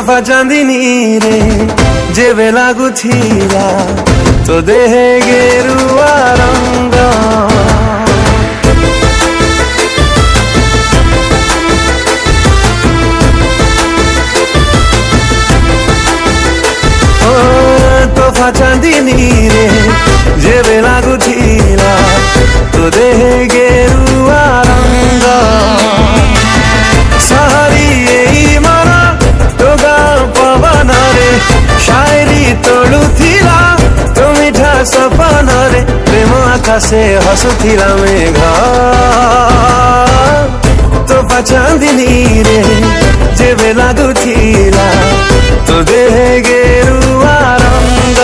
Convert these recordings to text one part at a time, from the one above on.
ତୋଫା ଚାନ୍ଦିନୀରେ ଯେବେ ଲାଗୁଥିଲା ତୋ ଦେହେ ଗେରୁଆ ରଙ୍ଗ। ତୋଫା ଚାନ୍ଦିନୀରେ ଯେବେ ଲାଗୁଥିଲା ତୋ ଦେହେ ଗେରୁଆ ରଙ୍ଗ। ସହରୀ ଏଇ ମନ ତୋ ଗାଁ ପବନରେ शायरी तोड़ुथिला तो मिठा सपନରେ प्रेम आकाशे हसुथिला मेघ। तोफा चांदिनीरे जेबे लागुथिला तो देहे गेरुआ रंग।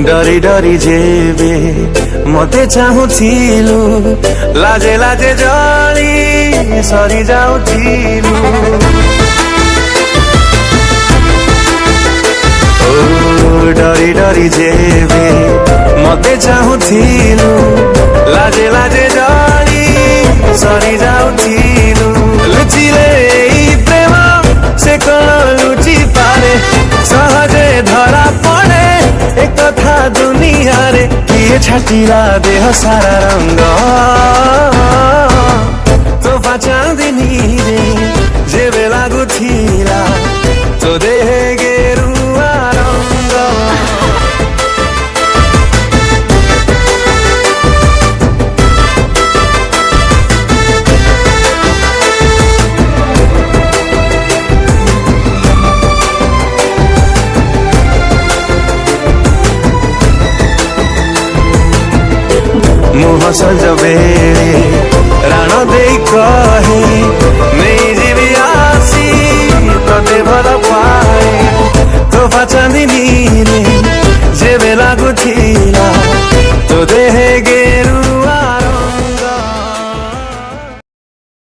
डरी डरी जेबे मते चाहुथिलु लाजे लाजे जली सरी जाउथिलु। ओ डरी डरी जेबे मते चाहुथिलु लाजे लाजे जली सरी जाउथिलु। लुचिले प्रेम से कण लुचि पारे सहजे धरा पड़े एक कथा दुनिया रे किए छाटिला देह सारा रंग। तोफा चांदिनी रे जेबे लागुथिला तो देहे गेरुआ रंग। मुह सजबे